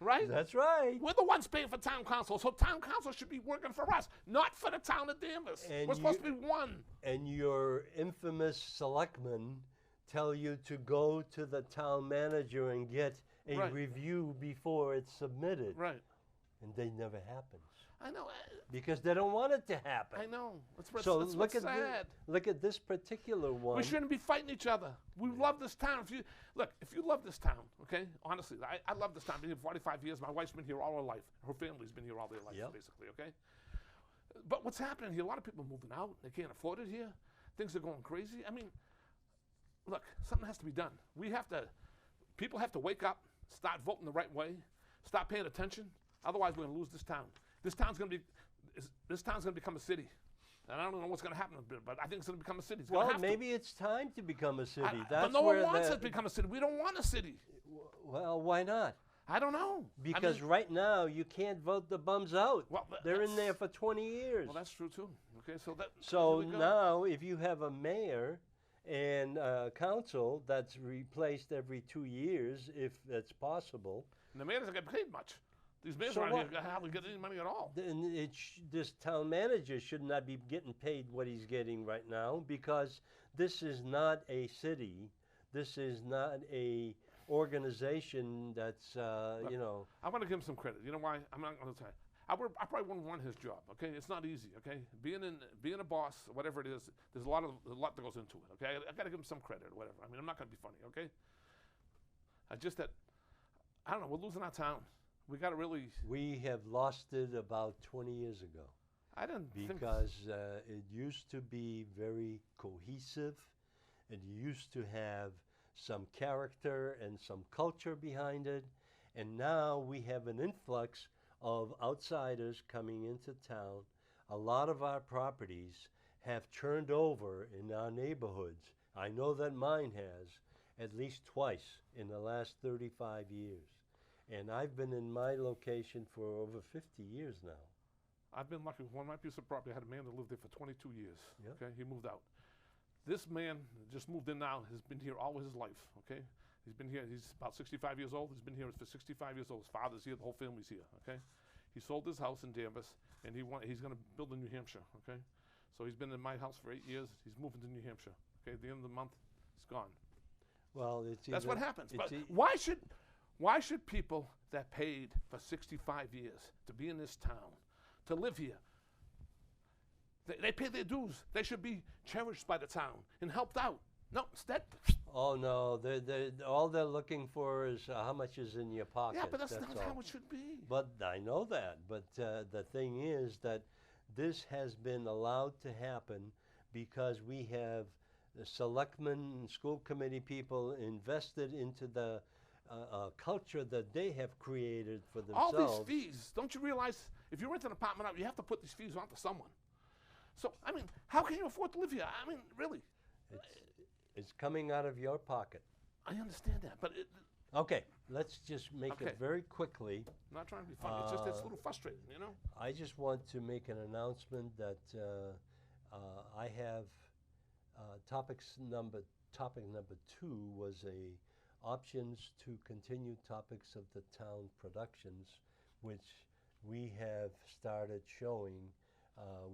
Right? That's right. We're the ones paying for town council, so town council should be working for us, not for the town of Danvers. And We're supposed to be one. And your infamous selectmen tell you to go to the town manager and get a Right. review before it's submitted. Right. And they never happens. I know. Because they don't want it to happen. I know. That's So what's look at sad. look at this particular one. We shouldn't be fighting each other. We love this town. If you love this town, okay? Honestly, I love this town. I've been here 45 years. My wife's been here all her life. Her family's been here all their life, Yep. basically, okay? But what's happening here? A lot of people are moving out. They can't afford it here. Things are going crazy. I mean, look, something has to be done. People have to wake up, start voting the right way, start paying attention. Otherwise, we're going to lose this town. This town's going to become a city. And I don't know what's going to happen, but I think it's going to become a city. It's gonna Well, have maybe it's time to become a city. but That's no where one wants the- it to become a city. We don't want a city. Well, why not? I don't know. Because right now you can't vote the bums out. Well, They're in that's- there for 20 years. Well, that's true too. Okay, so So here we go. now, if you have a mayor and a council that's replaced every 2 years, if that's possible, And the mayor doesn't get paid much. These mayors So around what? here hardly get any money at all. then this town manager should not be getting paid what he's getting right now, because this is not a city. This is not a organization that's, Look, you know. I'm going to give him some credit. You know why? I'm not going to tell you. I probably wouldn't run his job. Okay, it's not easy. Okay, being a boss, whatever it is, there's a lot that goes into it. Okay, I got to give him some credit or whatever. I mean, I'm not going to be funny. Okay, just that I don't know. We're losing our town. We got to really. We have lost it about 20 years ago. I didn't think Because it used to be very cohesive. It used to have some character and some culture behind it. And now we have an influx of outsiders coming into town. A lot of our properties have turned over in our neighborhoods. I know that mine has at least twice in the last 35 years. And I've been in my location for over 50 years now. I've been lucky. One of my piece of property, I had a man that lived there for 22 years. Yeah. Okay, he moved out. This man just moved in now. Has been here all his life. Okay, he's been here. He's about 65 years old. He's been here for 65 years old. His father's here. The whole family's here. Okay, he sold his house in Danvers, and he's going to build in New Hampshire. Okay, so he's been in my house for 8 years. He's moving to New Hampshire. Okay, at the end of the month, it's gone. Well, it's That's what happens. But it's why should people that paid for 65 years to be in this town, to live here, they pay their dues. They should be cherished by the town and helped out. No, instead. Oh no! All they're looking for is how much is in your pocket. Yeah, but that's not all. how it should be. But I know that. But the thing is that this has been allowed to happen because we have the selectmen and school committee people invested into the culture that they have created for themselves. All these fees. Don't you realize if you rent an apartment out, you have to put these fees onto someone. So, I mean, how can you afford to live here? I mean, really. It's coming out of your pocket. I understand that, but Okay, let's just make it very quickly. I'm not trying to be funny. It's just it's a little frustrating, you know? I just want to make an announcement that I have topic number 2 was options to continue topics of the town productions, which we have started showing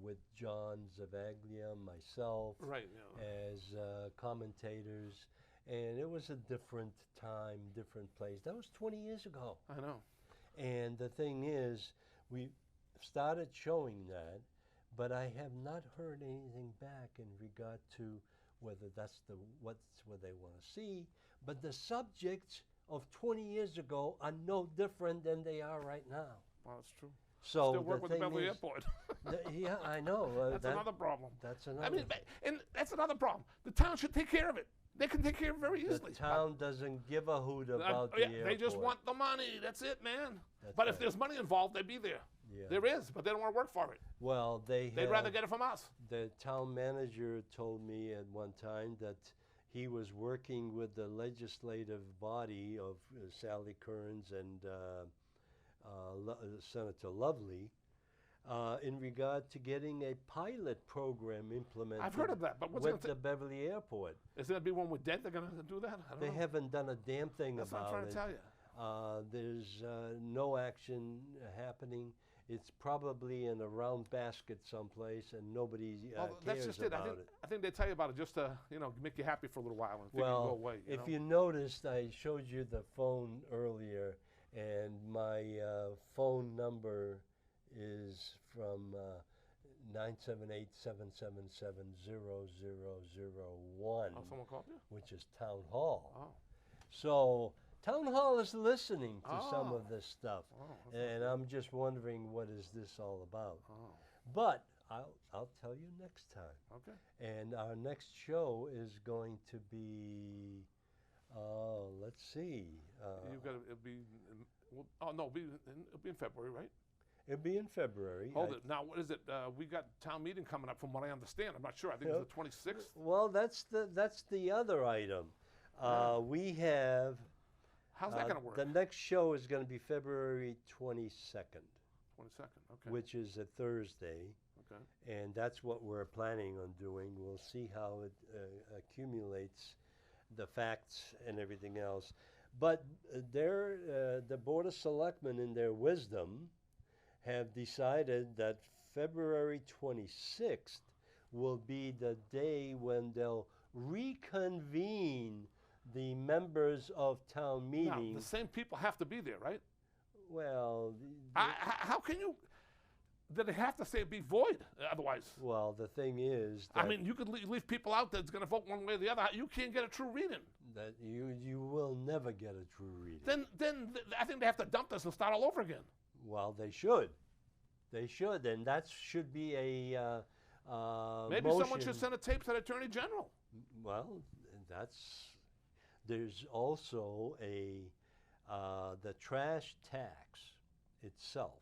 with John Zavaglia, myself, Right, yeah. as commentators, and it was a different time, different place. That was 20 years ago. I know. And the thing is, we started showing that, but I have not heard anything back in regard to whether that's what they want to see. But the subjects of 20 years ago are no different than they are right now. Well, that's true. So Still work with the Beverly Airport. Yeah, I know. That's another problem. That's another. I mean, and that's another problem. The town should take care of it. They can take care of it very easily. The town doesn't give a hoot about the airport. They just want the money. That's it, man. That's but if right. there's money involved, they'd be there. Yeah. There is, but they don't want to work for it. Well, they'd rather get it from us. The town manager told me at one time that he was working with the legislative body of Sally Kearns and Senator Lovely in regard to getting a pilot program implemented. I've heard of that, but what's with the Beverly Airport. Is there going to be one with debt? They're going to do that? I don't They know. haven't done a damn thing That's about what I'm trying it. to tell you. There's no action happening. It's probably in a round basket someplace, and nobody that's cares just it. about it. I think they tell you about it just to make you happy for a little while and think you go away. If you noticed, I showed you the phone earlier, and my phone number is from 978-777-0001, someone called you? which is Town Hall. Oh. So Town Hall is listening to some Oh. of this stuff, Oh, and I'm just wondering what is this all about. Oh. But I'll tell you next time. Okay. And our next show is going to be, let's see. You've got it'll be. It'll be in February, right? It'll be in February. Hold it. Now, what is it? We got town meeting coming up, from what I understand. I'm not sure. I think it's the 26th. Well, that's the other item. We have. How's that going to work? The next show is going to be February 22nd. 22nd. Okay. Which is a Thursday. Okay. And that's what we're planning on doing. We'll see how it accumulates the facts and everything else. But the Board of Selectmen, in their wisdom, have decided that February 26th will be the day when they'll reconvene the members of town Now, meeting. the same people have to be there, right? Well, How can you? Then they have to say it be void. Otherwise, well, the thing is that, I mean, you could leave people out that's going to vote one way or the other. You can't get a true reading. that you will never get a true reading. Then I think they have to dump this and start all over again. Well, they should. They should, and that should be a Maybe motion. someone should send a tape to the Attorney General. Well, that's. There's also the trash tax itself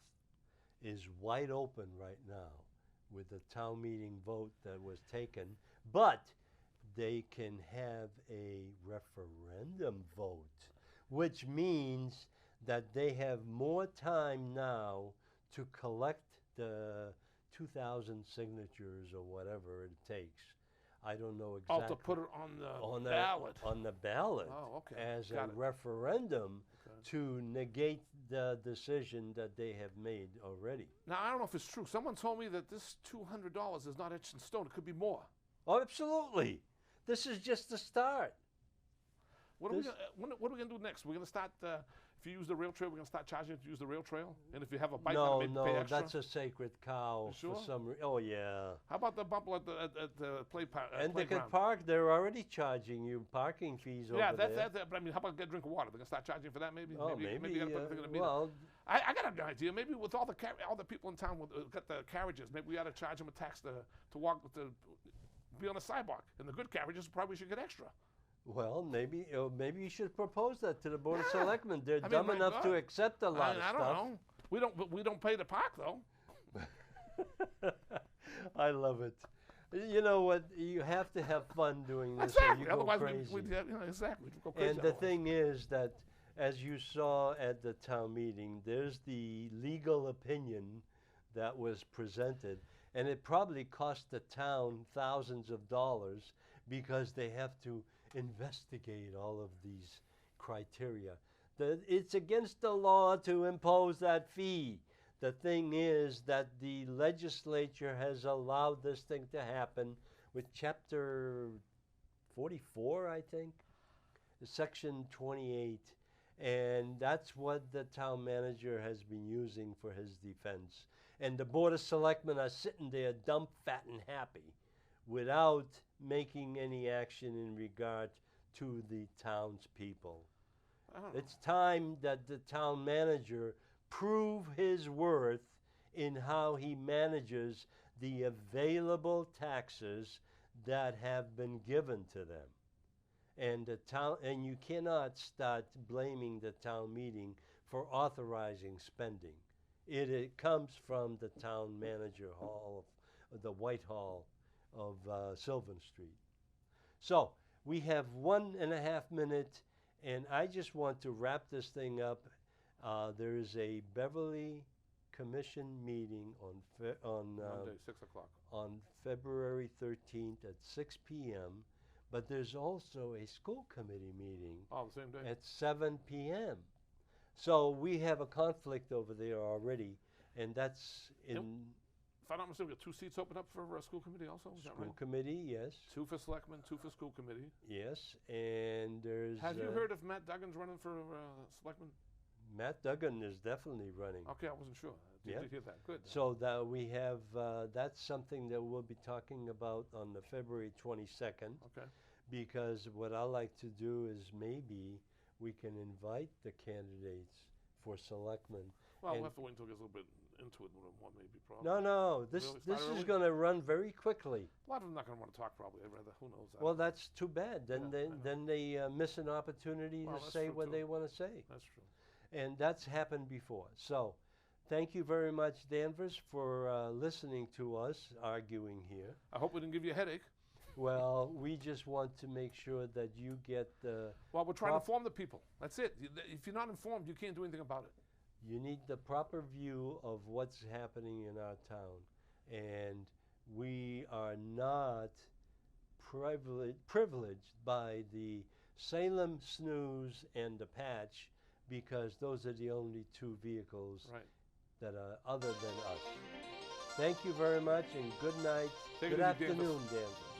is wide open right now with the town meeting vote that was taken, but they can have a referendum vote, which means that they have more time now to collect the 2,000 signatures or whatever it takes. I don't know exactly. Oh, to put it on the ballot. On the ballot. Oh, okay. As Got a it. referendum Okay. to negate the decision that they have made already. Now, I don't know if it's true. Someone told me that this $200 is not etched in stone. It could be more. Oh, absolutely. This is just the start. What are we going to do next? We're going to start, if you use the rail trail, we're going to start charging you to use the rail trail? And if you have a bike, No, maybe pay no, extra? that's a sacred cow You sure? for some reason. Oh, yeah. How about the bumble at the playground? And they could park. They're already charging you parking fees Yeah, over there. that's but I mean, how about get a drink of water? They're going to start charging for that maybe? Oh, maybe you got to put a thing in the meter. well, I got an idea. Maybe with all the people in town with got the carriages, maybe we ought to charge them a tax to walk to be on the sidewalk. And the good carriages probably should get extra. well, maybe you should propose that to the Board of Yeah. Selectmen. They're I mean, dumb my enough to God. accept a lot of I stuff. don't know. We don't pay to park though. I love it. You know what? You have to have fun doing this, or Exactly. you go Otherwise, crazy. we'd exactly. We'd go crazy And the otherwise. thing is that, as you saw at the town meeting, there's the legal opinion that was presented, and it probably cost the town thousands of dollars because they have to investigate all of these criteria. It's against the law to impose that fee. The thing is that the legislature has allowed this thing to happen with Chapter 44, I think, Section 28. And that's what the town manager has been using for his defense. And the Board of Selectmen are sitting there dumb, fat, and happy without making any action in regard to the townspeople. I don't know. It's time that the town manager prove his worth in how he manages the available taxes that have been given to them. And you cannot start blaming the town meeting for authorizing spending. It comes from the town manager hall, of the Whitehall of Sylvan Street. So we have 1.5 minutes, and I just want to wrap this thing up. There is a Beverly Commission meeting on Monday, 6 o'clock. on February 13th at 6 p.m. But there's also a school committee meeting Oh, the same day. at 7 p.m. So we have a conflict over there already, and that's in If I'm not mistaken, we got 2 seats open up for school committee also. Is that school right? committee, yes, 2 for selectmen, 2 for school committee. yes, and there's. Have you heard if Matt Duggan's running for selectman? Matt Duggan is definitely running. Okay, I wasn't sure. Did Yeah. you hear that? Good. So that we have, that's something that we'll be talking about on the February 22nd. Okay. Because what I like to do is maybe we can invite the candidates for selectmen. Well, And- we'll have to wait until it gets a little bit into it a little more, maybe, probably. No, this Really? this Start is early? going to run very quickly. A lot of them not going to want to talk, probably. I'd rather, who knows? I Well, don't know. that's too bad. Yeah, I know. Then they miss an opportunity Well, to that's say true, what too. they want to say. That's true. And that's happened before. So thank you very much, Danvers, for listening to us arguing here. I hope we didn't give you a headache. Well, we just want to make sure that you get the Well, we're trying to Prop- inform the people. That's it. If you're not informed, you can't do anything about it. you need the proper view of what's happening in our town. And we are not privileged by the Salem Snooze and the Patch, because those are the only 2 vehicles Right. that are other than us. Thank you very much, and good night. Take it Good easy, Danvers. afternoon, Danvers.